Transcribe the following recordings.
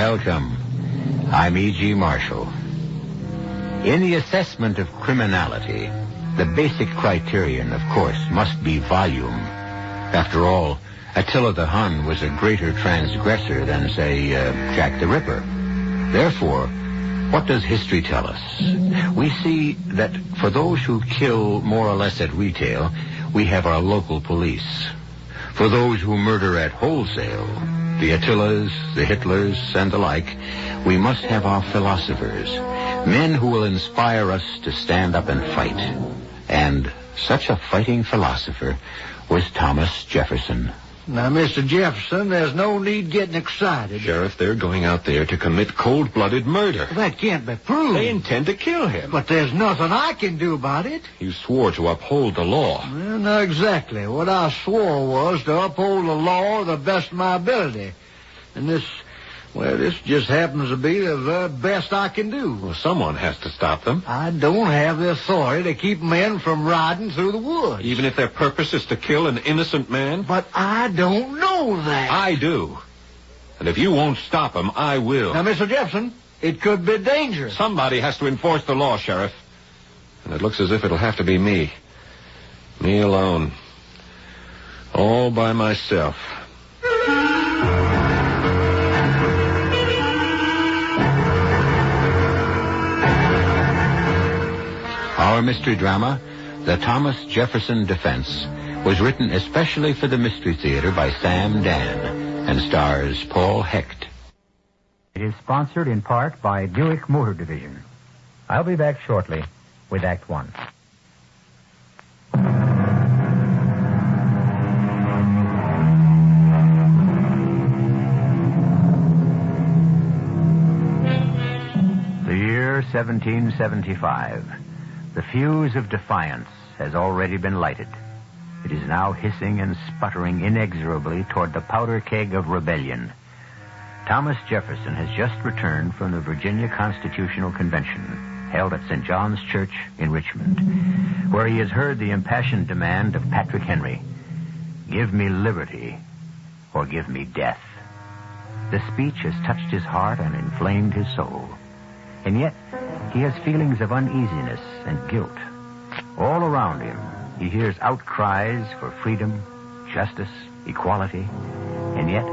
Welcome. I'm E.G. Marshall. In the assessment of criminality, the basic criterion, of course, must be volume. After all, Attila the Hun was a greater transgressor than, say, Jack the Ripper. Therefore, what does history tell us? We see that for those who kill more or less at retail, we have our local police. For those who murder at wholesale, the Attilas, the Hitlers, and the like, we must have our philosophers, men who will inspire us to stand up and fight. And such a fighting philosopher was Thomas Jefferson. Now, Mr. Jefferson, there's no need getting excited. Sheriff, they're going out there to commit cold-blooded murder. That can't be proved. They intend to kill him. But there's nothing I can do about it. You swore to uphold the law. Well, not exactly. What I swore was to uphold the law to the best of my ability. And this just happens to be the very best I can do. Well, someone has to stop them. I don't have the authority to keep men from riding through the woods. Even if their purpose is to kill an innocent man? But I don't know that. I do. And if you won't stop them, I will. Now, Mr. Jefferson, it could be dangerous. Somebody has to enforce the law, Sheriff. And it looks as if it'll have to be me. Me alone. All by myself. Our mystery drama, The Thomas Jefferson Defense, was written especially for the Mystery Theater by Sam Dann and stars Paul Hecht. It is sponsored in part by Buick Motor Division. I'll be back shortly with Act One. The year 1775. The fuse of defiance has already been lighted. It is now hissing and sputtering inexorably toward the powder keg of rebellion. Thomas Jefferson has just returned from the Virginia Constitutional Convention, held at St. John's Church in Richmond, where he has heard the impassioned demand of Patrick Henry, "Give me liberty or give me death." The speech has touched his heart and inflamed his soul. And yet, he has feelings of uneasiness and guilt. All around him, he hears outcries for freedom, justice, equality. And yet,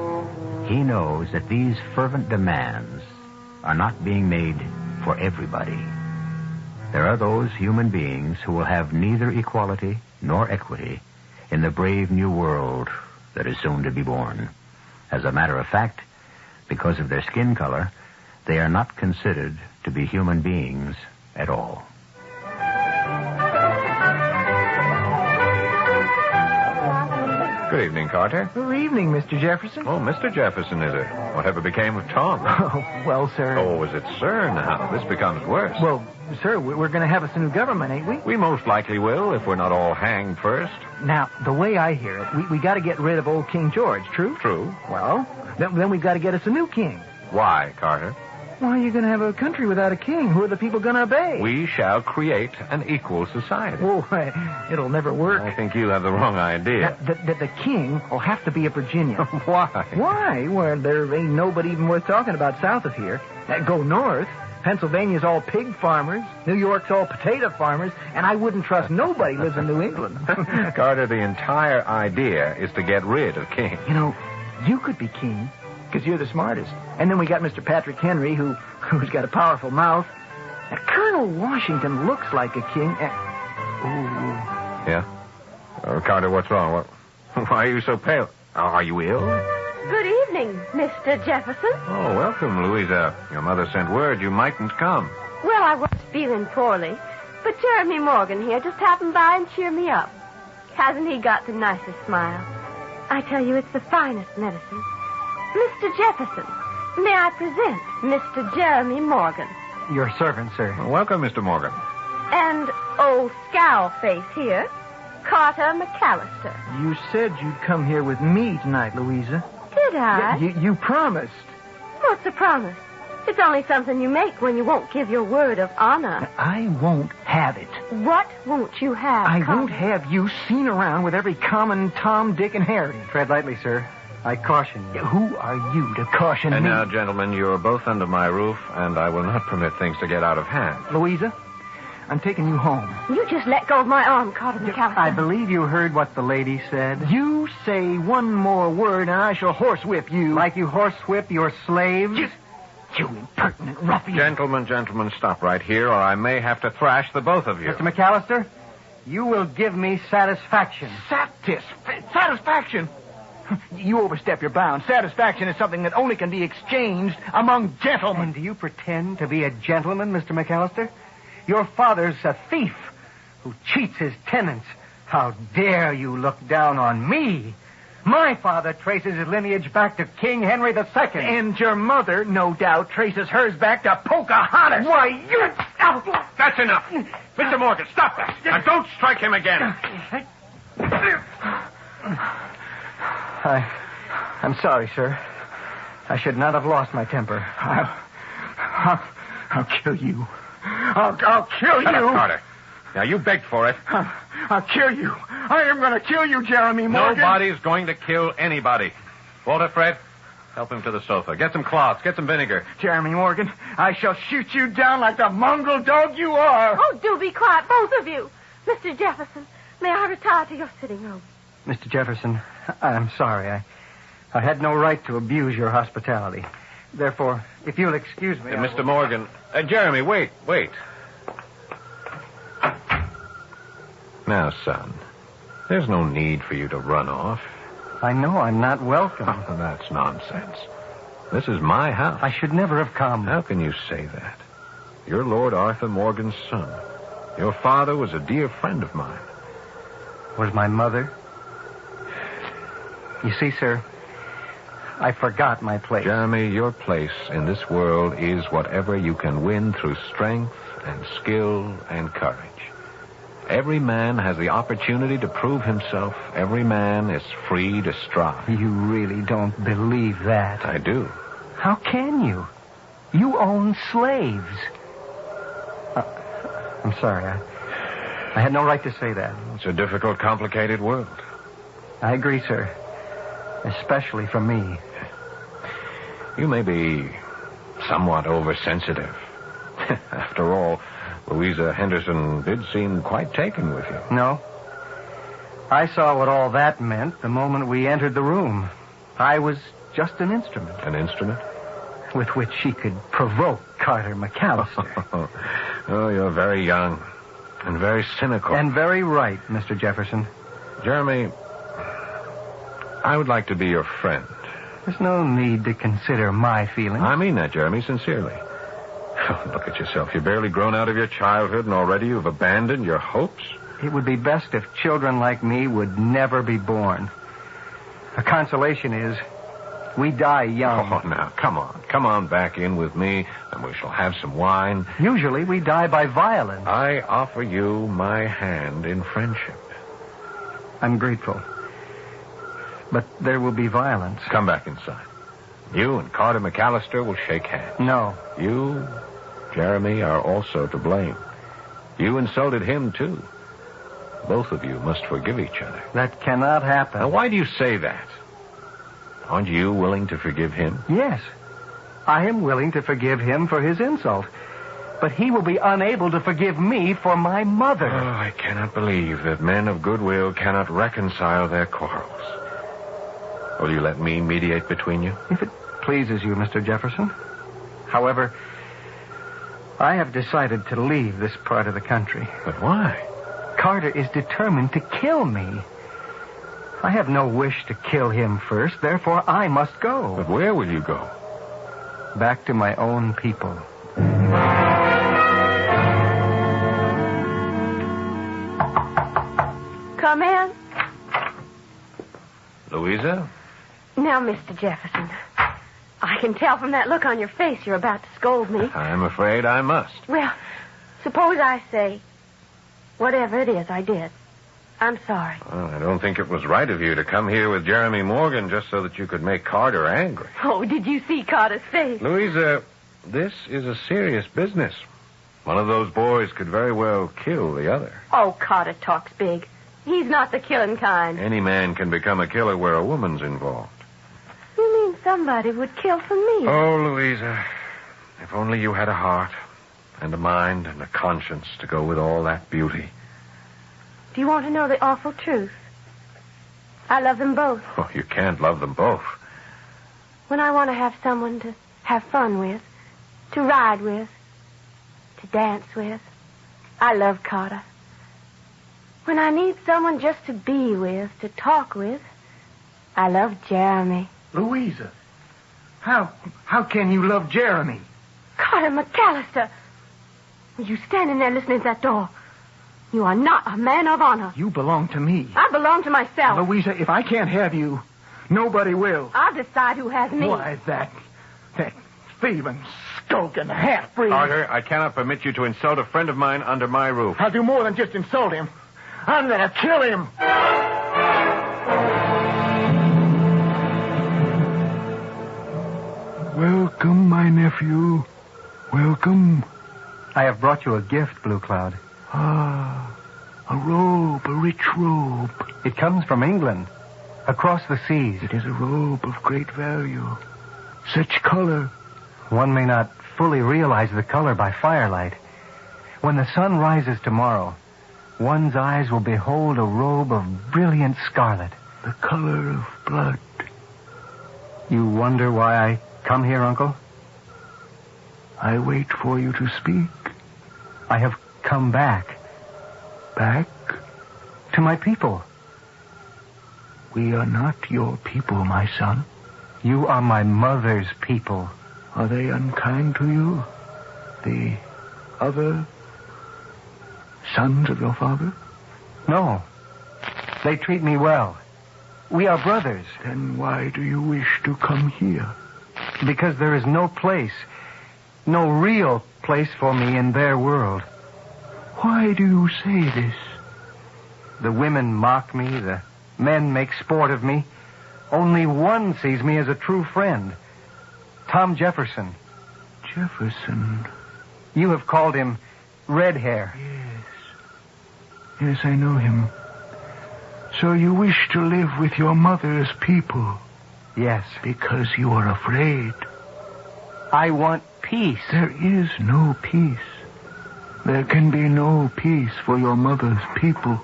he knows that these fervent demands are not being made for everybody. There are those human beings who will have neither equality nor equity in the brave new world that is soon to be born. As a matter of fact, because of their skin color, they are not considered to be human beings at all. Good evening, Carter. Good evening, Mr. Jefferson. Oh, Mr. Jefferson, is it? Whatever became of Tom? Oh, well, sir. Oh, is it sir now? This becomes worse. Well, sir, we're going to have us a new government, ain't we? We most likely will, if we're not all hanged first. Now, the way I hear it, we got to get rid of old King George, true? True. Well, then we've got to get us a new king. Why, Carter? Why are you going to have a country without a king? Who are the people going to obey? We shall create an equal society. Oh, it'll never work. I think you have the wrong idea. The king will have to be a Virginian. Why? Why? Well, there ain't nobody even worth talking about south of here. Go north. Pennsylvania's all pig farmers. New York's all potato farmers. And I wouldn't trust nobody lives in New England. Carter, the entire idea is to get rid of king. You know, you could be king. Because you're the smartest. And then we got Mr. Patrick Henry, who's got a powerful mouth. And Colonel Washington looks like a king. Yeah? Carter, what's wrong? Why are you so pale? Are you ill? Good evening, Mr. Jefferson. Oh, welcome, Louisa. Your mother sent word you mightn't come. Well, I was feeling poorly, but Jeremy Morgan here just happened by and cheered me up. Hasn't he got the nicest smile? I tell you, it's the finest medicine. Mr. Jefferson, may I present Mr. Jeremy Morgan? Your servant, sir. Welcome, Mr. Morgan. And old Scowlface here, Carter McAllister. You said you'd come here with me tonight, Louisa. Did I? You promised. What's a promise? It's only something you make when you won't give your word of honor. I won't have it. What won't you have, I Carter? won't have you seen around with every common Tom, Dick, and Harry. Tread lightly, sir. I caution you. Who are you to caution And me? now, gentlemen, you're both under my roof, and I will not permit things to get out of hand. Louisa, I'm taking you home. You just let go of my arm, Carter McAllister. I believe you heard what the lady said. You say one more word, and I shall horsewhip you. Like you horsewhip your slaves? You impertinent ruffian. Gentlemen, stop right here, or I may have to thrash the both of you. Mr. McAllister, you will give me satisfaction. Satisfaction? You overstep your bounds. Satisfaction is something that only can be exchanged among gentlemen. And do you pretend to be a gentleman, Mr. McAllister? Your father's a thief who cheats his tenants. How dare you look down on me? My father traces his lineage back to King Henry II. And your mother, no doubt, traces hers back to Pocahontas. Why, you... That's enough. Mr. Morgan, stop that. Now, don't strike him again. I'm sorry, sir. I should not have lost my temper. I'll kill you. I'll kill you. Shut up, Carter. Now, you begged for it. I'll kill you. I am going to kill you, Jeremy Morgan. Nobody's going to kill anybody. Walter, Fred, help him to the sofa. Get some cloths. Get some vinegar. Jeremy Morgan, I shall shoot you down like the mongrel dog you are. Oh, do be quiet, both of you. Mr. Jefferson, may I retire to your sitting room? Mr. Jefferson, I'm sorry. I had no right to abuse your hospitality. Therefore, if you'll excuse me... Mr. Morgan. Jeremy, wait. Now, son, there's no need for you to run off. I know I'm not welcome. Oh, that's nonsense. This is my house. I should never have come. How can you say that? You're Lord Arthur Morgan's son. Your father was a dear friend of mine. Was my mother? You see, sir, I forgot my place. Jeremy, your place in this world is whatever you can win through strength and skill and courage. Every man has the opportunity to prove himself. Every man is free to strive. You really don't believe that. I do. How can you? You own slaves. I'm sorry. I had no right to say that. It's a difficult, complicated world. I agree, sir. Especially for me. You may be somewhat oversensitive. After all, Louisa Henderson did seem quite taken with you. No. I saw what all that meant the moment we entered the room. I was just an instrument. An instrument? With which she could provoke Carter McAllister. Oh, you're very young and very cynical. And very right, Mr. Jefferson. Jeremy, I would like to be your friend. There's no need to consider my feelings. I mean that, Jeremy, sincerely. Look at yourself. You're barely grown out of your childhood, and already you've abandoned your hopes. It would be best if children like me would never be born. A consolation is we die young. Oh, now, come on. Come on back in with me, and we shall have some wine. Usually we die by violence. I offer you my hand in friendship. I'm grateful. But there will be violence. Come back inside. You and Carter McAllister will shake hands. No. You, Jeremy, are also to blame. You insulted him, too. Both of you must forgive each other. That cannot happen. Now, why do you say that? Aren't you willing to forgive him? Yes. I am willing to forgive him for his insult. But he will be unable to forgive me for my mother. Oh, I cannot believe that men of goodwill cannot reconcile their quarrels. Will you let me mediate between you? If it pleases you, Mr. Jefferson. However, I have decided to leave this part of the country. But why? Carter is determined to kill me. I have no wish to kill him first, therefore I must go. But where will you go? Back to my own people. Come in. Louisa? Now, Mr. Jefferson, I can tell from that look on your face you're about to scold me. I'm afraid I must. Well, suppose I say, whatever it is I did, I'm sorry. Well, I don't think it was right of you to come here with Jeremy Morgan just so that you could make Carter angry. Oh, did you see Carter's face? Louisa, this is a serious business. One of those boys could very well kill the other. Oh, Carter talks big. He's not the killing kind. Any man can become a killer where a woman's involved. somebody would kill for me. Oh, Louisa, if only you had a heart and a mind and a conscience to go with all that beauty. Do you want to know the awful truth? I love them both. Oh, you can't love them both. When I want to have someone to have fun with, to ride with, to dance with, I love Carter. When I need someone just to be with, to talk with, I love Jeremy. Louisa, how can you love Jeremy? Carter McAllister. You standing there listening to that door. You are not a man of honor. You belong to me. I belong to myself. Louisa, if I can't have you, nobody will. I'll decide who has me. Why, that thieving, skulking half-breed. Carter, I cannot permit you to insult a friend of mine under my roof. I'll do more than just insult him. I'm going to kill him. Welcome, my nephew. Welcome. I have brought you a gift, Blue Cloud. Ah, a robe, a rich robe. It comes from England, across the seas. It is a robe of great value. Such color. One may not fully realize the color by firelight. When the sun rises tomorrow, one's eyes will behold a robe of brilliant scarlet. The color of blood. You wonder why I come here, Uncle? I wait for you to speak. I have come back. Back? To my people. We are not your people, my son. You are my mother's people. Are they unkind to you? The other sons of your father? No. They treat me well. We are brothers. Then why do you wish to come here? Because there is no place, no real place for me in their world. Why do you say this? The women mock me, the men make sport of me. Only one sees me as a true friend. Tom Jefferson. Jefferson? You have called him Red Hair. Yes, I know him. So you wish to live with your mother's people? Yes. Because you are afraid. I want peace. There is no peace. There can be no peace for your mother's people.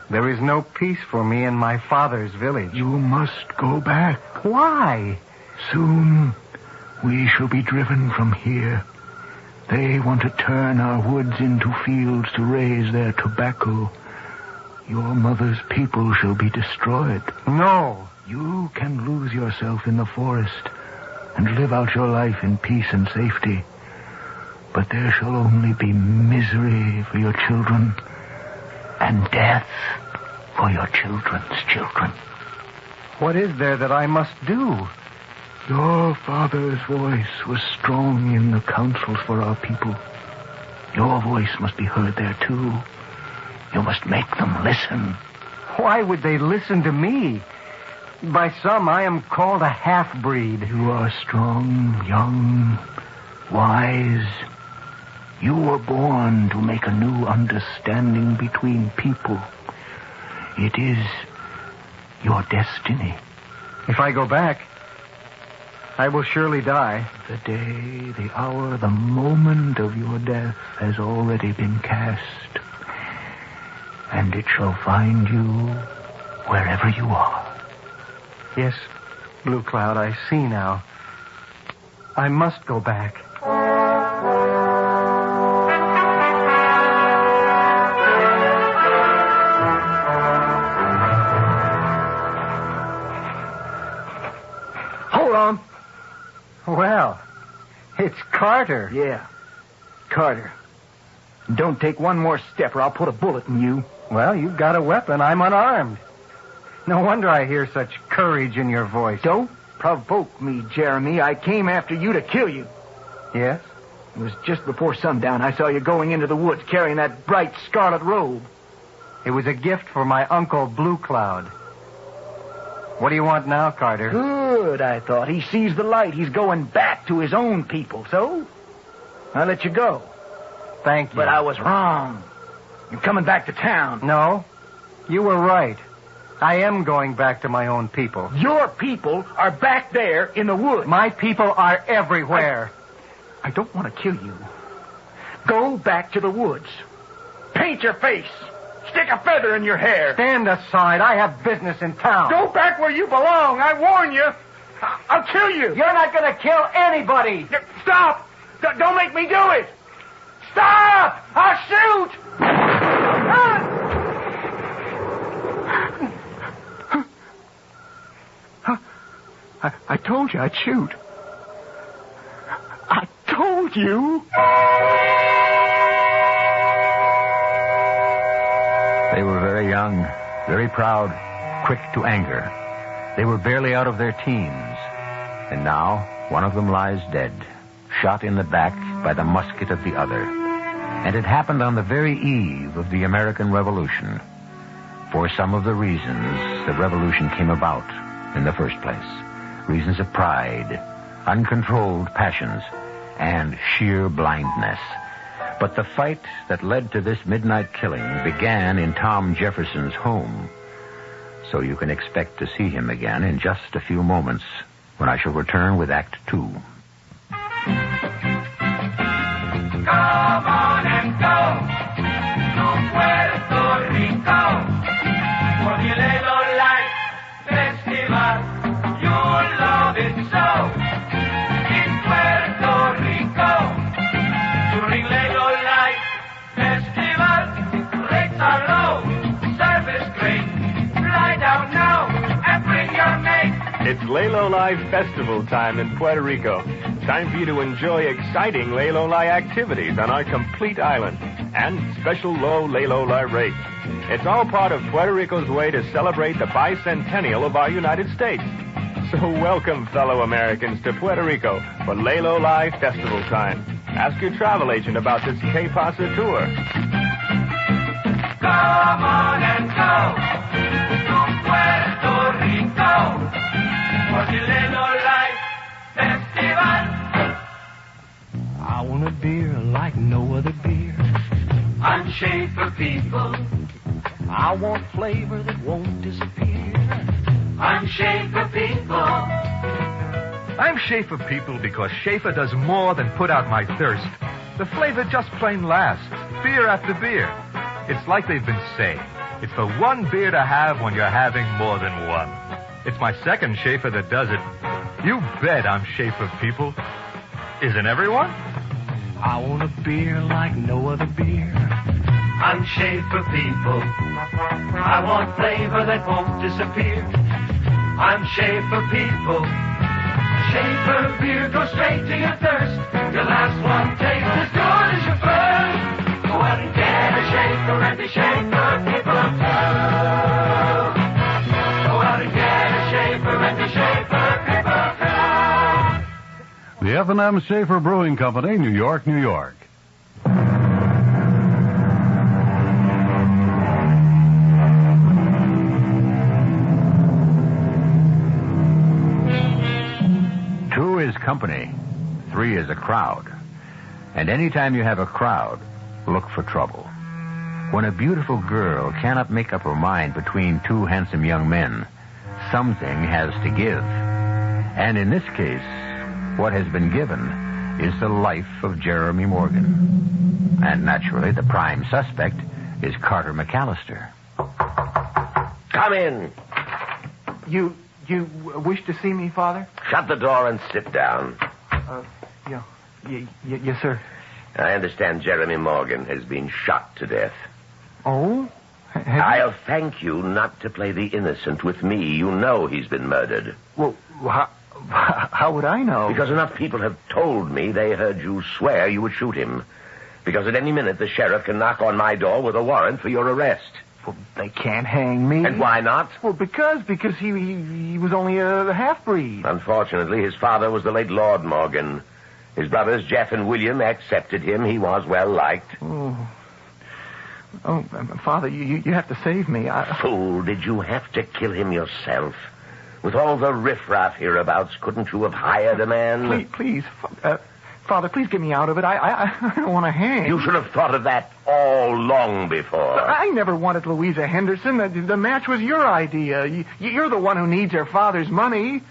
There is no peace for me in my father's village. You must go back. Why? Soon we shall be driven from here. They want to turn our woods into fields to raise their tobacco. Your mother's people shall be destroyed. No. You can lose yourself in the forest and live out your life in peace and safety. But there shall only be misery for your children and death for your children's children. What is there that I must do? Your father's voice was strong in the councils for our people. Your voice must be heard there, too. You must make them listen. Why would they listen to me? By some, I am called a half-breed. You are strong, young, wise. You were born to make a new understanding between people. It is your destiny. If I go back, I will surely die. The day, the hour, the moment of your death has already been cast. And it shall find you wherever you are. Yes, Blue Cloud, I see now. I must go back. Hold on. Well, it's Carter. Yeah, Carter. Don't take one more step or I'll put a bullet in you. Well, you've got a weapon. I'm unarmed. No wonder I hear such courage in your voice. Don't provoke me, Jeremy. I came after you to kill you. Yes? It was just before sundown. I saw you going into the woods carrying that bright scarlet robe. It was a gift for my uncle, Blue Cloud. What do you want now, Carter? Good, I thought. He sees the light. He's going back to his own people. So, I let you go. Thank you. But I was wrong. You're coming back to town. No, you were right. I am going back to my own people. Your people are back there in the woods. My people are everywhere. I don't want to kill you. Go back to the woods. Paint your face. Stick a feather in your hair. Stand aside. I have business in town. Go back where you belong. I warn you. I'll kill you. You're not going to kill anybody. Stop. Don't make me do it. Stop. I'll shoot. I told you I'd shoot. I told you. They were very young, very proud, quick to anger. They were barely out of their teens. And now, one of them lies dead, shot in the back by the musket of the other. And it happened on the very eve of the American Revolution. For some of the reasons the revolution came about in the first place. Reasons of pride, uncontrolled passions, and sheer blindness. But the fight that led to this midnight killing began in Tom Jefferson's home. So you can expect to see him again in just a few moments when I shall return with Act 2. Come on and go to Puerto Rico for the Lelo Light Festival. You'll love it so in Puerto Rico during Lelo Light Festival. Rates are low, service great. Fly down now and bring your mate. It's Lelo-Li Festival time in Puerto Rico. Time for you to enjoy exciting Lelo-Li activities on our complete island and special low Lelo-Li rates. It's all part of Puerto Rico's way to celebrate the bicentennial of our United States. So welcome, fellow Americans, to Puerto Rico for Lelo-Li Festival time. Ask your travel agent about this K-Pasa tour. Come on and go to Puerto Rico for the Lelo Light Festival. I want a beer like no other beer. I'm Schaefer people. I want flavor that won't disappear. I'm Schaefer people. I'm Schaefer people because Schaefer does more than put out my thirst. The flavor just plain lasts, beer after beer. It's like they've been saying. It's the one beer to have when you're having more than one. It's my second Schaefer that does it. You bet I'm Schaefer people. Isn't everyone? I want a beer like no other beer. I'm Schaefer people. I want flavor that won't disappear. I'm Schaefer people. Schaefer beer goes straight to your thirst. Your last one tastes as good as your first. Go out and get a Schaefer and be Schaefer people too. Go out and get a Schaefer and be Schaefer people too. The F&M Schaefer Brewing Company, New York, New York. Two is company. Three is a crowd. And anytime you have a crowd, look for trouble. When a beautiful girl cannot make up her mind between two handsome young men, something has to give. And in this case, what has been given is the life of Jeremy Morgan. And naturally, the prime suspect is Carter McAllister. Come in. You wish to see me, Father? Shut the door and sit down. Yes, sir. I understand Jeremy Morgan has been shot to death. Oh? I'll thank you not to play the innocent with me. You know he's been murdered. Well, how would I know? Because enough people have told me they heard you swear you would shoot him. Because at any minute the sheriff can knock on my door with a warrant for your arrest. Well, they can't hang me. And why not? Well, because he was only a half-breed. Unfortunately, his father was the late Lord Morgan. His brothers, Jeff and William, accepted him. He was well-liked. Oh, Father, you have to save me. Fool, did you have to kill him yourself? With all the riffraff hereabouts, couldn't you have hired a man? Please, Father, please get me out of it. I don't want to hang. You should have thought of that all long before. I never wanted Louisa Henderson. The match was your idea. You're the one who needs her father's money.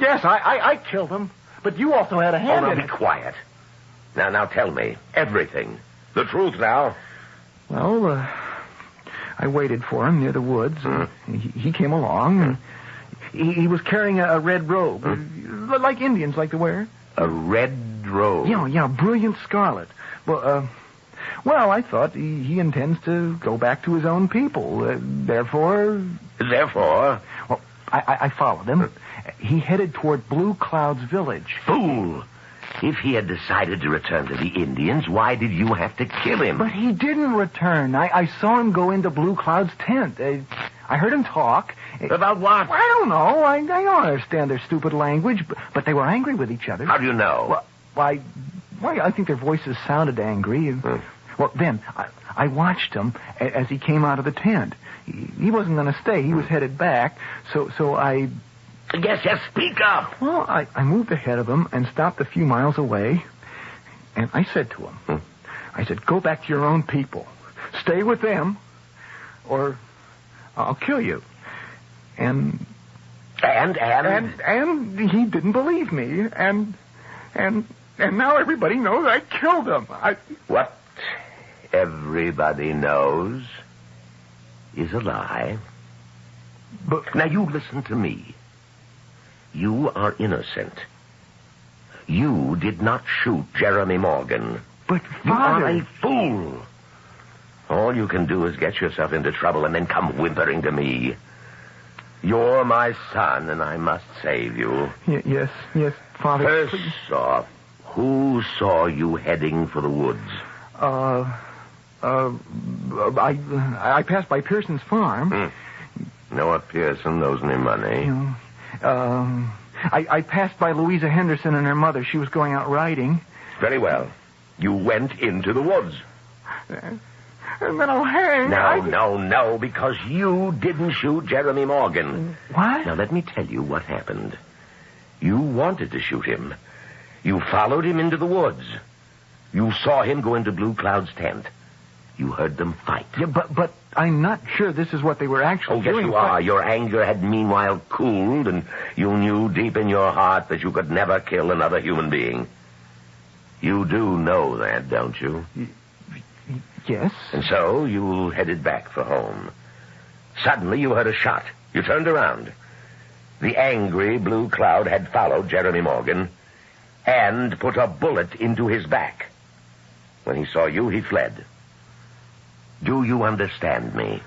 Yes, I killed him. But you also had a hand in it. Be quiet. Now tell me. Everything. The truth now. Well, I waited for him near the woods. He came along. And he was carrying a red robe. Like Indians like to wear. A red robe? Yeah, brilliant scarlet. Well, I thought he intends to go back to his own people. Therefore? Well, I followed him. He headed toward Blue Cloud's village. Fool! If he had decided to return to the Indians, why did you have to kill him? But he didn't return. I saw him go into Blue Cloud's tent. I heard him talk. About what? I don't know. I don't understand their stupid language, but they were angry with each other. How do you know? Well, I think their voices sounded angry. Well, then, I watched him as he came out of the tent. He wasn't going to stay. He was headed back, so I... Yes, speak up. Well, I moved ahead of him and stopped a few miles away, and I said to him, I said, go back to your own people. Stay with them, or I'll kill you. And he didn't believe me, and now everybody knows I killed him. What everybody knows is a lie. But now you listen to me. You are innocent. You did not shoot Jeremy Morgan. But, you Father... are a fool. All you can do is get yourself into trouble and then come whimpering to me. You're my son, and I must save you. Yes, Father. First off, who saw you heading for the woods? I passed by Pearson's farm. Noah Pearson knows any money. I passed by Louisa Henderson and her mother. She was going out riding. Very well. You went into the woods. And then I'll hang. No, because you didn't shoot Jeremy Morgan. What? Now, let me tell you what happened. You wanted to shoot him. You followed him into the woods. You saw him go into Blue Cloud's tent. You heard them fight. Yeah, but I'm not sure this is what they were actually doing. Oh, yes, you are. Your anger had meanwhile cooled, and you knew deep in your heart that you could never kill another human being. You do know that, don't you? Yes. And so you headed back for home. Suddenly you heard a shot. You turned around. The angry Blue Cloud had followed Jeremy Morgan and put a bullet into his back. When he saw you, he fled. Do you understand me?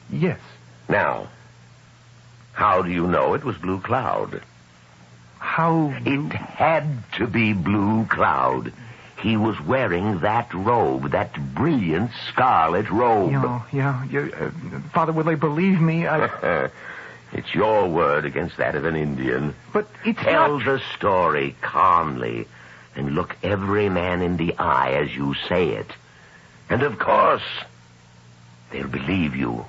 Yes. Now, how do you know it was Blue Cloud? How? It had to be Blue Cloud. He was wearing that robe, that brilliant scarlet robe. Yeah. Father, will they believe me? It's your word against that of an Indian. But it's Tell the story calmly and look every man in the eye as you say it. And of course, they'll believe you.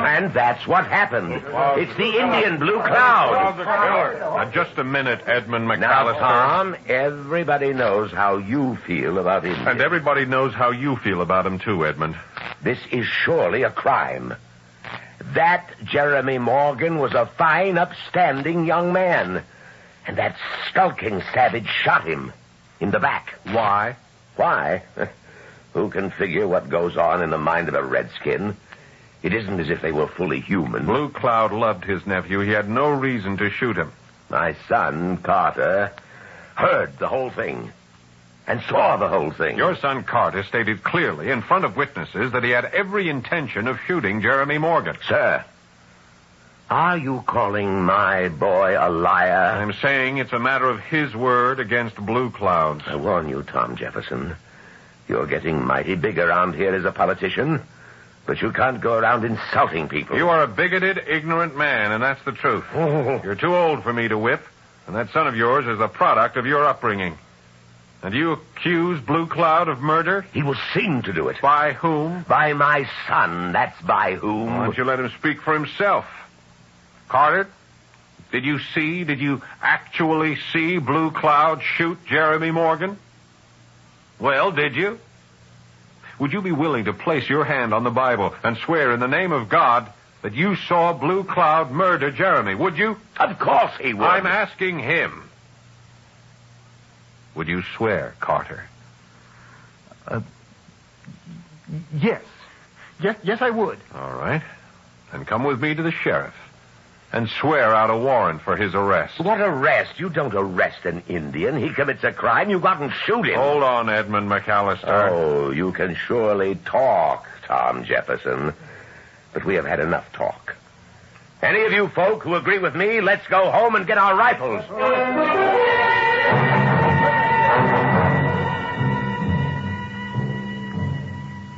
And that's what happened. It's the Indian Blue Cloud. Now, just a minute, Edmund McAllister. Now, Tom, everybody knows how you feel about Indians. And everybody knows how you feel about him, too, Edmund. This is surely a crime. That Jeremy Morgan was a fine, upstanding young man. And that skulking savage shot him in the back. Why? Why? Who can figure what goes on in the mind of a redskin? It isn't as if they were fully human. Blue Cloud loved his nephew. He had no reason to shoot him. My son, Carter, heard the whole thing and saw the whole thing. Your son, Carter, stated clearly in front of witnesses that he had every intention of shooting Jeremy Morgan. Sir, are you calling my boy a liar? I'm saying it's a matter of his word against Blue Cloud's. I warn you, Tom Jefferson. You're getting mighty big around here as a politician. But you can't go around insulting people. You are a bigoted, ignorant man, and that's the truth. You're too old for me to whip, and that son of yours is the product of your upbringing. And you accuse Blue Cloud of murder? He was seen to do it. By whom? By my son, that's by whom. Why don't you let him speak for himself? Carter, Did you actually see Blue Cloud shoot Jeremy Morgan? Well, did you? Would you be willing to place your hand on the Bible and swear in the name of God that you saw Blue Cloud murder Jeremy? Would you? Of course he would. I'm asking him. Would you swear, Carter? Yes. Yes, I would. All right. Then come with me to the sheriff and swear out a warrant for his arrest. What arrest? You don't arrest an Indian. He commits a crime. You go out and shoot him. Hold on, Edmund McAllister. Oh, you can surely talk, Tom Jefferson. But we have had enough talk. Any of you folk who agree with me, let's go home and get our rifles.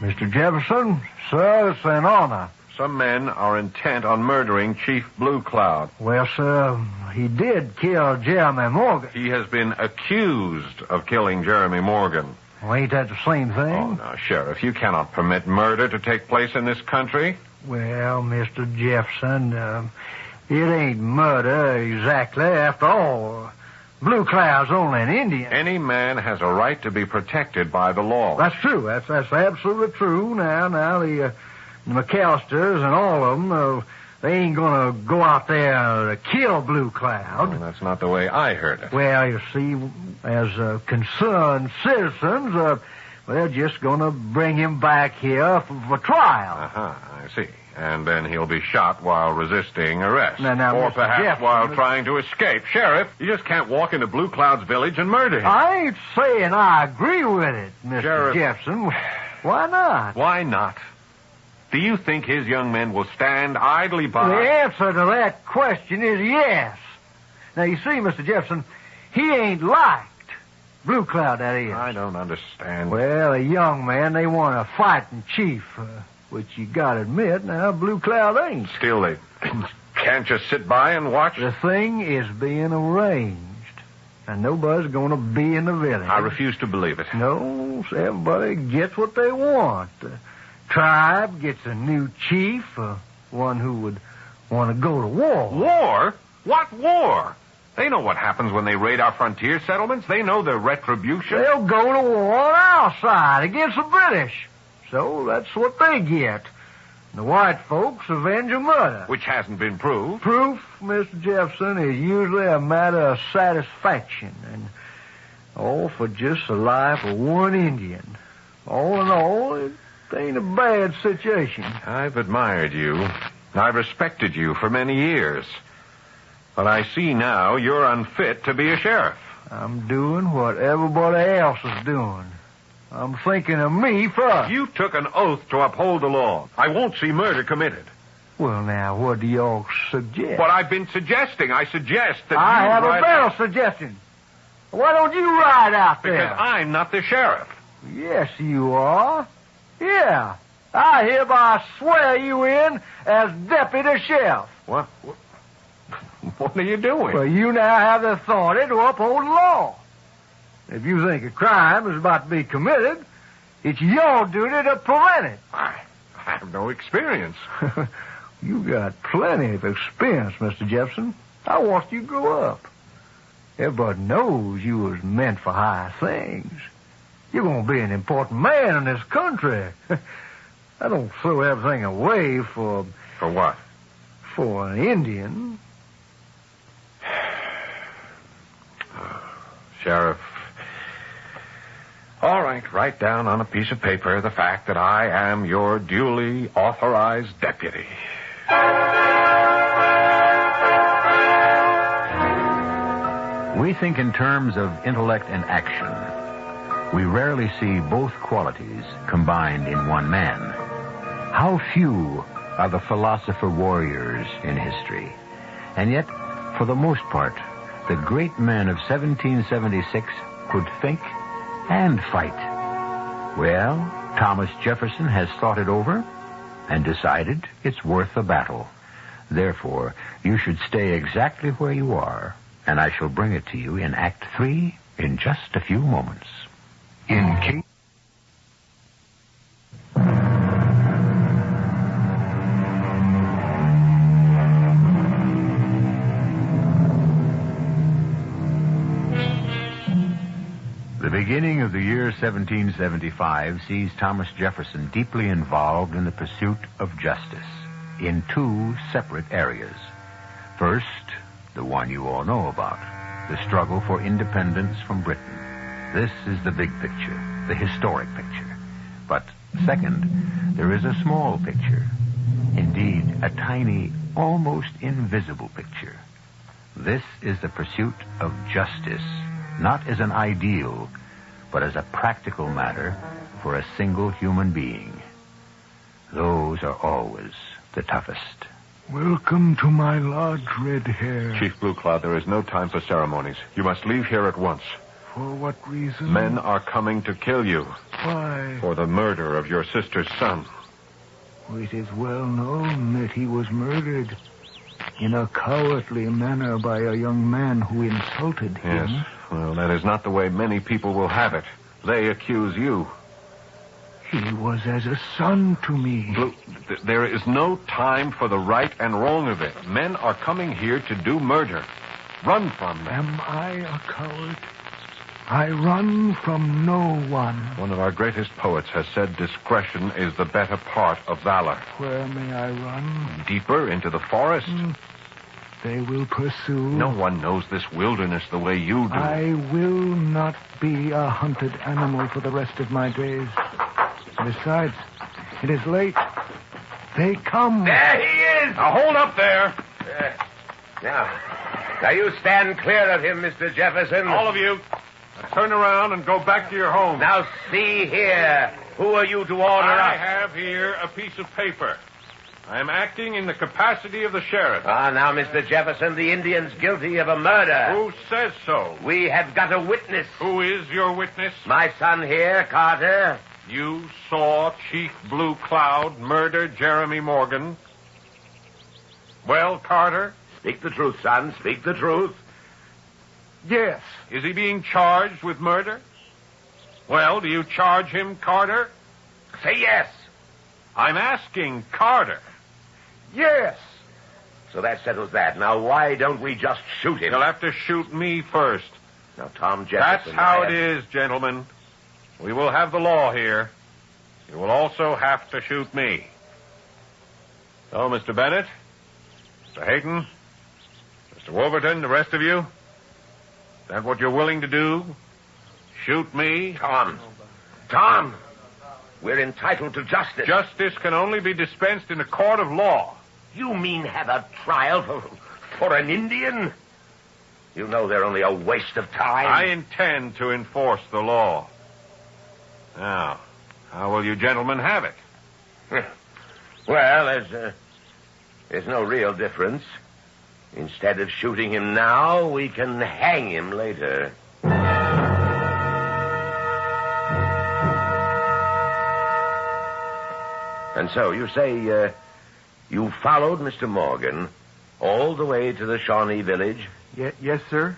Mr. Jefferson, sir, it's an honor. Some men are intent on murdering Chief Blue Cloud. Well, sir, he did kill Jeremy Morgan. He has been accused of killing Jeremy Morgan. Well, ain't that the same thing? Oh, now, Sheriff, you cannot permit murder to take place in this country. Well, Mr. Jefferson, it ain't murder exactly. After all, Blue Cloud's only an Indian. Any man has a right to be protected by the law. That's true. That's absolutely true. Now, the McAllisters and all of them, they ain't gonna go out there to kill Blue Cloud. Well, that's not the way I heard it. Well, you see, as concerned citizens, they're just gonna bring him back here for trial. Uh-huh, I see. And then he'll be shot while resisting arrest. Now, or Mr. perhaps Jefferson, while trying to escape. Sheriff, you just can't walk into Blue Cloud's village and murder him. I ain't saying I agree with it, Mr. Sheriff. Jefferson. Why not? Why not? Do you think his young men will stand idly by? The answer to that question is yes. Now, you see, Mr. Jefferson, he ain't liked. Blue Cloud, that is. I don't understand. Well, a young man, they want a fighting chief, which you gotta admit, now, Blue Cloud ain't. Still, they can't just sit by and watch. The thing is being arranged, and nobody's gonna be in the village. I refuse to believe it. No, everybody gets what they want. Tribe gets a new chief, one who would want to go to war. War? What war? They know what happens when they raid our frontier settlements. They know their retribution. They'll go to war on our side against the British. So that's what they get. The white folks avenge a murder. Which hasn't been proved. Proof, Mr. Jefferson, is usually a matter of satisfaction. And all for just the life of one Indian. All in all, it ain't a bad situation. I've admired you. I've respected you for many years. But I see now you're unfit to be a sheriff. I'm doing what everybody else is doing. I'm thinking of me first. You took an oath to uphold the law. I won't see murder committed. Well, now, what do y'all suggest? What I've been suggesting. I suggest that I you have ride a better suggestion. Why don't you ride out there? Because I'm not the sheriff. Yes, you are. Yeah. I hereby swear you in as deputy sheriff. What? What are you doing? Well, you now have the authority to uphold the law. If you think a crime is about to be committed, it's your duty to prevent it. I have no experience. You got plenty of experience, Mr. Jefferson. I watched you grow up. Everybody knows you was meant for high things. You're going to be an important man in this country. I don't throw everything away for... For what? For an Indian. Sheriff. All right, write down on a piece of paper the fact that I am your duly authorized deputy. We think in terms of intellect and action. We rarely see both qualities combined in one man. How few are the philosopher warriors in history. And yet, for the most part, the great men of 1776 could think and fight. Well, Thomas Jefferson has thought it over and decided it's worth a battle. Therefore, you should stay exactly where you are, and I shall bring it to you in Act 3 in just a few moments. In case... beginning of the year 1775 sees Thomas Jefferson deeply involved in the pursuit of justice in two separate areas. First, the one you all know about, the struggle for independence from Britain. This is the big picture, the historic picture. But second, there is a small picture. Indeed, a tiny, almost invisible picture. This is the pursuit of justice, not as an ideal, but as a practical matter for a single human being. Those are always the toughest. Welcome to my lodge, Red Hair. Chief Blue Cloud, there is no time for ceremonies. You must leave here at once. For what reason? Men are coming to kill you. Why? For the murder of your sister's son. It is well known that he was murdered in a cowardly manner by a young man who insulted him. Yes. Well, that is not the way many people will have it. They accuse you. He was as a son to me. Blue, there is no time for the right and wrong of it. Men are coming here to do murder. Run from them. Am I a coward? I run from no one. One of our greatest poets has said discretion is the better part of valor. Where may I run? Deeper into the forest. They will pursue. No one knows this wilderness the way you do. I will not be a hunted animal for the rest of my days. Besides, it is late. They come. There he is! Now hold up there. Now you stand clear of him, Mr. Jefferson. All of you. Now turn around and go back to your home. Now see here. Who are you to order I us? have here a piece of paper. I am acting in the capacity of the sheriff. Now, Mr. Jefferson, the Indian's guilty of a murder. Who says so? We have got a witness. Who is your witness? My son here, Carter. You saw Chief Blue Cloud murder Jeremy Morgan. Well, Carter? Speak the truth, son. Speak the truth. Yes. Is he being charged with murder? Well, do you charge him, Carter? Say yes. I'm asking Carter. Yes. So that settles that. Now, why don't we just shoot him? You'll have to shoot me first. Now, Tom Jefferson... That's how it is, gentlemen. We will have the law here. You will also have to shoot me. So, Mr. Bennett, Mr. Hayton, Mr. Wolverton, the rest of you, is that what you're willing to do? Shoot me? Tom! We're entitled to justice. Justice can only be dispensed in a court of law. You mean have a trial for an Indian? You know they're only a waste of time. I intend to enforce the law. Now, how will you gentlemen have it? Well, there's no real difference. Instead of shooting him now, we can hang him later. And so, you say, you followed Mr. Morgan all the way to the Shawnee village? Yes, sir.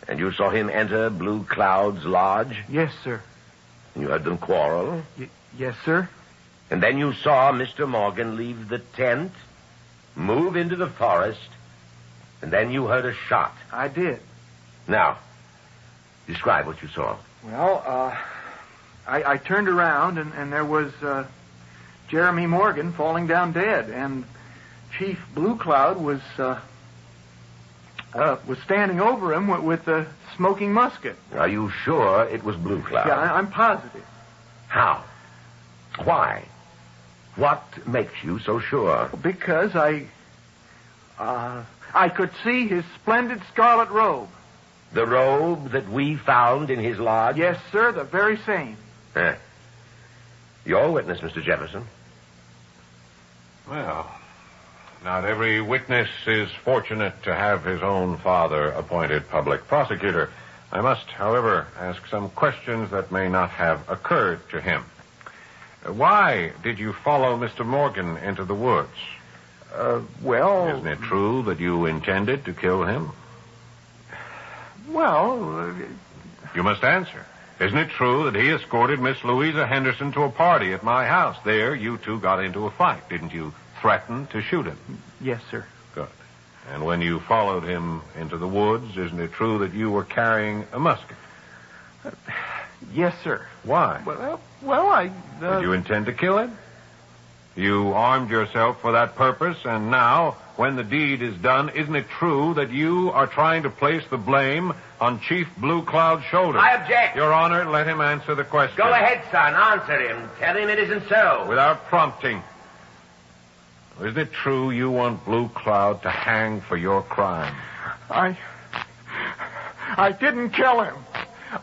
And you saw him enter Blue Cloud's lodge? Yes, sir. And you heard them quarrel? Yes, sir. And then you saw Mr. Morgan leave the tent, move into the forest, and then you heard a shot. I did. Now, describe what you saw. Well, I turned around, and there was Jeremy Morgan falling down dead, and Chief Blue Cloud was standing over him with a smoking musket. Are you sure it was Blue Cloud? Yeah, I'm positive. How? Why? What makes you so sure? Because I could see his splendid scarlet robe. The robe that we found in his lodge? Yes, sir, the very same. Your witness, Mr. Jefferson. Well, not every witness is fortunate to have his own father appointed public prosecutor. I must, however, ask some questions that may not have occurred to him. Why did you follow Mr. Morgan into the woods? Well... Isn't it true that you intended to kill him? Well... You must answer. Isn't it true that he escorted Miss Louisa Henderson to a party at my house? There, you two got into a fight. Didn't you threaten to shoot him? Yes, sir. Good. And when you followed him into the woods, isn't it true that you were carrying a musket? Yes, sir. Why? Well, I... Did you intend to kill him? You armed yourself for that purpose, and now, when the deed is done, isn't it true that you are trying to place the blame on Chief Blue Cloud's shoulders? I object. Your Honor, let him answer the question. Go ahead, son. Answer him. Tell him it isn't so. Without prompting. Isn't it true you want Blue Cloud to hang for your crime? I didn't kill him.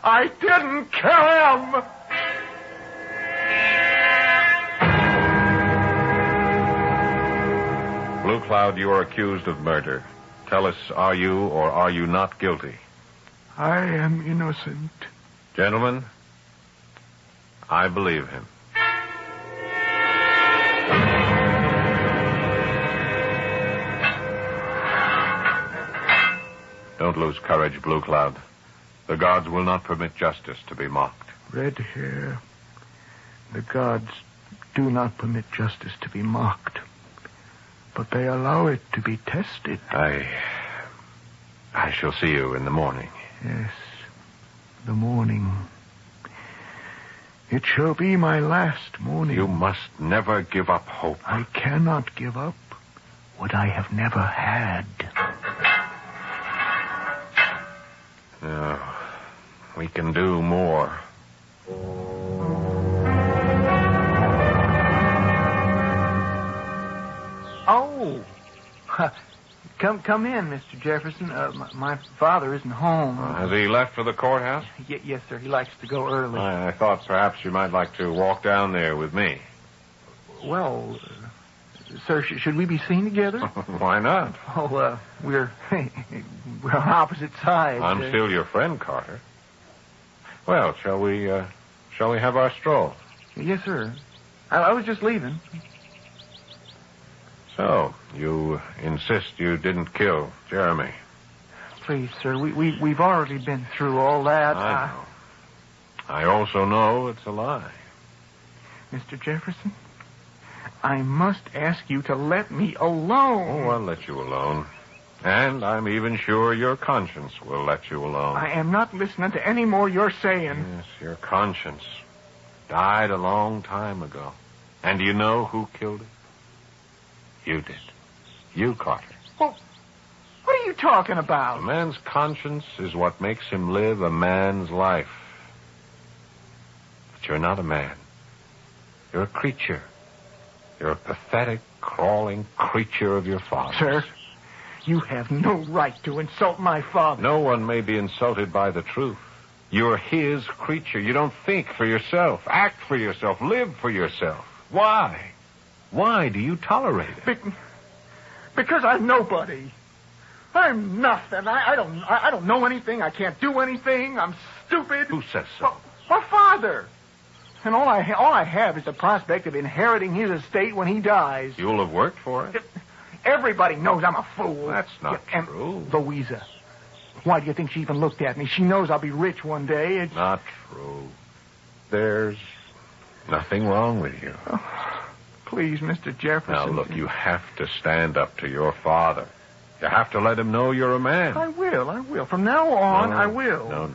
I didn't kill him! Blue Cloud, you are accused of murder. Tell us, are you or are you not guilty? I am innocent. Gentlemen, I believe him. Don't lose courage, Blue Cloud. The gods will not permit justice to be mocked. Red hair. The gods do not permit justice to be mocked. But they allow it to be tested. I shall see you in the morning. Yes, the morning. It shall be my last morning. You must never give up hope. I cannot give up what I have never had. No, we can do more. Oh, come in, Mr. Jefferson. My father isn't home. Has he left for the courthouse? Yes, sir. He likes to go early. I thought perhaps you might like to walk down there with me. Well, sir, should we be seen together? Why not? Oh, we're on opposite sides. I'm still your friend, Carter. Well, shall we have our stroll? Yes, sir. I was just leaving. So, you insist you didn't kill Jeremy? Please, sir, we've already been through all that. I know. I also know it's a lie. Mr. Jefferson, I must ask you to let me alone. Oh, I'll let you alone. And I'm even sure your conscience will let you alone. I am not listening to any more you're saying. Yes, your conscience died a long time ago. And do you know who killed it? You did. You, Carter. Well, what are you talking about? A man's conscience is what makes him live a man's life. But you're not a man. You're a creature. You're a pathetic, crawling creature of your father. Sir, you have no right to insult my father. No one may be insulted by the truth. You're his creature. You don't think for yourself, act for yourself, live for yourself. Why? Why do you tolerate it? Because I'm nobody. I'm nothing. I don't know anything. I can't do anything. I'm stupid. Who says so? My father. And all I have is the prospect of inheriting his estate when he dies. You'll have worked for it. Everybody knows I'm a fool. That's not true. And Louisa, why do you think she even looked at me? She knows I'll be rich one day. Not true. There's nothing wrong with you. Oh, please, Mr. Jefferson. Now, look, you have to stand up to your father. You have to let him know you're a man. I will. From now on, I will. No.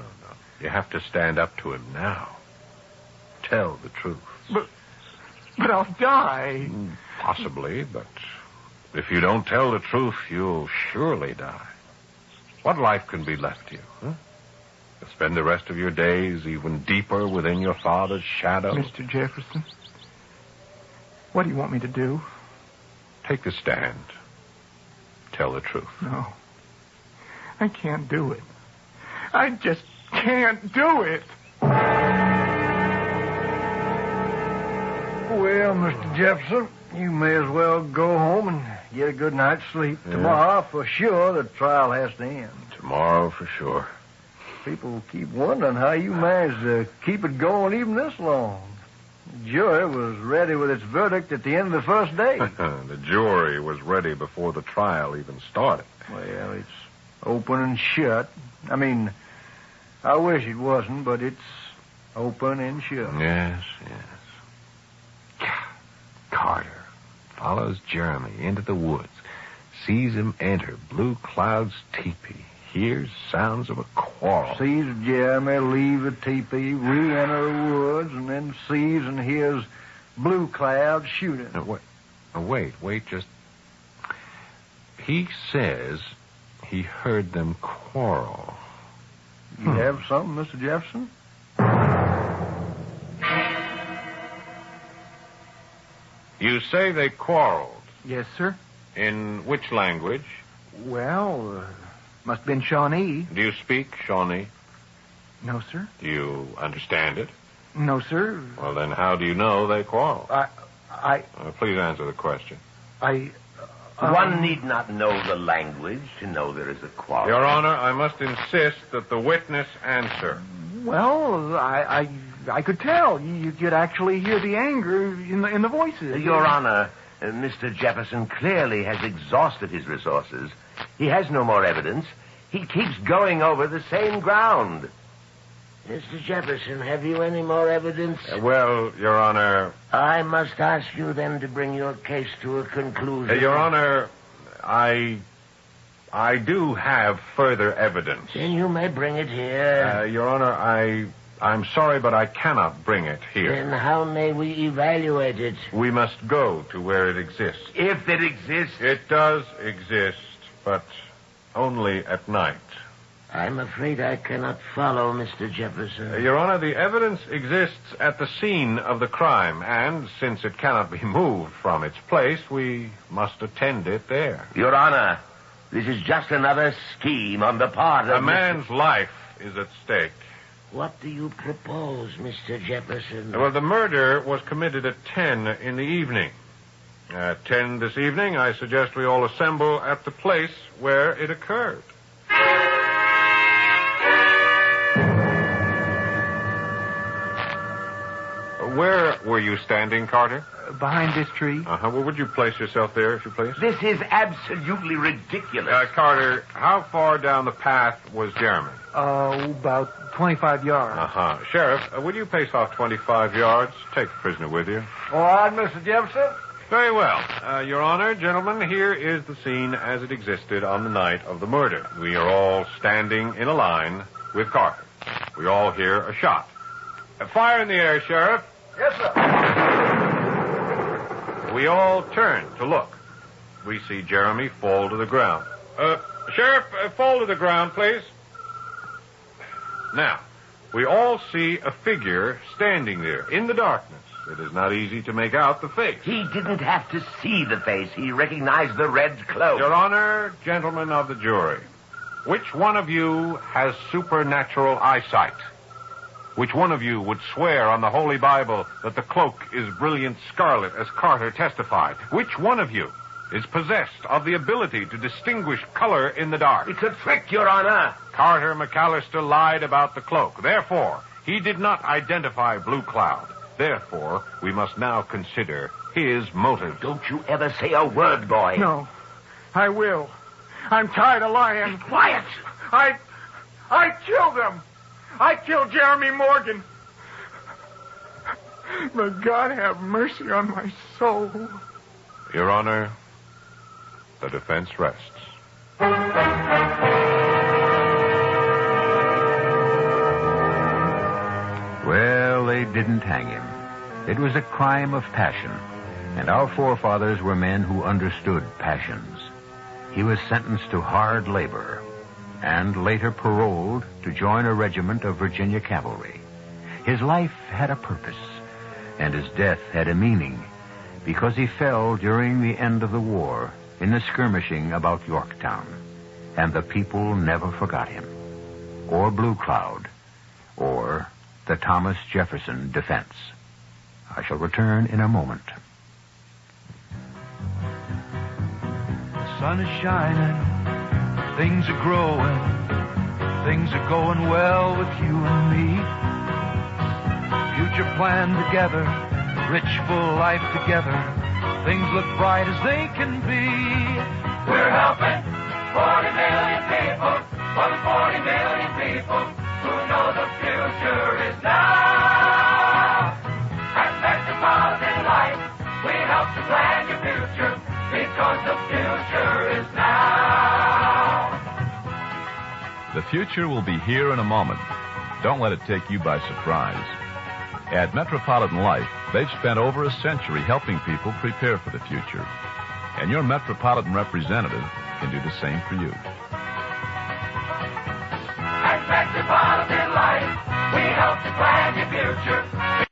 You have to stand up to him now. Tell the truth. But I'll die. Possibly, but if you don't tell the truth, you'll surely die. What life can be left you, huh? To spend the rest of your days even deeper within your father's shadow? Mr. Jefferson, what do you want me to do? Take the stand. Tell the truth. No. I can't do it. I just can't do it. Well, Mr. Jefferson, you may as well go home and get a good night's sleep. Yeah. Tomorrow, for sure, the trial has to end. Tomorrow, for sure. People keep wondering how you managed to keep it going even this long. The jury was ready with its verdict at the end of the first day. The jury was ready before the trial even started. Well, it's open and shut. I mean, I wish it wasn't, but it's open and shut. Yes. Carter follows Jeremy into the woods, sees him enter Blue Cloud's teepee, hears sounds of a quarrel. Sees Jeremy leave the teepee, re-enter the woods, and then sees and hears Blue Cloud shooting. Wait, just... He says he heard them quarrel. You have something, Mr. Jefferson? You say they quarreled. Yes, sir. In which language? Well, must have been Shawnee. Do you speak Shawnee? No, sir. Do you understand it? No, sir. Well, then how do you know they quarreled? Please answer the question. One need not know the language to know there is a quarrel. Your Honor, I must insist that the witness answer. Well, I could tell. You could actually hear the anger in the voices. Your Honor, Mr. Jefferson clearly has exhausted his resources. He has no more evidence. He keeps going over the same ground. Mr. Jefferson, have you any more evidence? Well, Your Honor... I must ask you then to bring your case to a conclusion. Your Honor, I do have further evidence. Then you may bring it here. Your Honor, I'm sorry, but I cannot bring it here. Then how may we evaluate it? We must go to where it exists. If it exists? It does exist, but only at night. I'm afraid I cannot follow, Mr. Jefferson. Your Honor, the evidence exists at the scene of the crime, and since it cannot be moved from its place, we must attend it there. Your Honor, this is just another scheme on the part of... A man's life is at stake. What do you propose, Mr. Jefferson? Well, the murder was committed at 10 in the evening. At 10 this evening, I suggest we all assemble at the place where it occurred. Where were you standing, Carter? Behind this tree. Well, would you place yourself there, if you please? This is absolutely ridiculous. Carter, how far down the path was Jeremy? About 25 yards. Sheriff, would you pace off 25 yards? Take the prisoner with you. All right, Mr. Jefferson. Very well. Your Honor, gentlemen, here is the scene as it existed on the night of the murder. We are all standing in a line with Carter. We all hear a shot. Fire in the air, Sheriff. Yes, sir. We all turn to look. We see Jeremy fall to the ground. Sheriff, fall to the ground, please. Now, we all see a figure standing there in the darkness. It is not easy to make out the face. He didn't have to see the face. He recognized the red cloak. Your Honor, gentlemen of the jury, which one of you has supernatural eyesight? Which one of you would swear on the Holy Bible that the cloak is brilliant scarlet, as Carter testified? Which one of you is possessed of the ability to distinguish color in the dark? It's a trick, Your Honor. Carter McAllister lied about the cloak. Therefore, he did not identify Blue Cloud. Therefore, we must now consider his motive. Don't you ever say a word, boy. No, I will. I'm tired of lying. Be quiet. I killed him. I killed Jeremy Morgan. May God have mercy on my soul. Your Honor, the defense rests. Well, they didn't hang him. It was a crime of passion, and our forefathers were men who understood passions. He was sentenced to hard labor, and later paroled to join a regiment of Virginia cavalry. His life had a purpose, and his death had a meaning, because he fell during the end of the war in the skirmishing about Yorktown, and the people never forgot him, or Blue Cloud, or the Thomas Jefferson defense. I shall return in a moment. The sun is shining, things are growing, things are going well with you and me. Future planned together, rich full life together, things look bright as they can be. We're helping 40 million people, more than 40 million people who know the future is now. At Metropolitan Life, we help to plan your future because the future is now. The future will be here in a moment. Don't let it take you by surprise. At Metropolitan Life, they've spent over a century helping people prepare for the future. And your Metropolitan representative can do the same for you.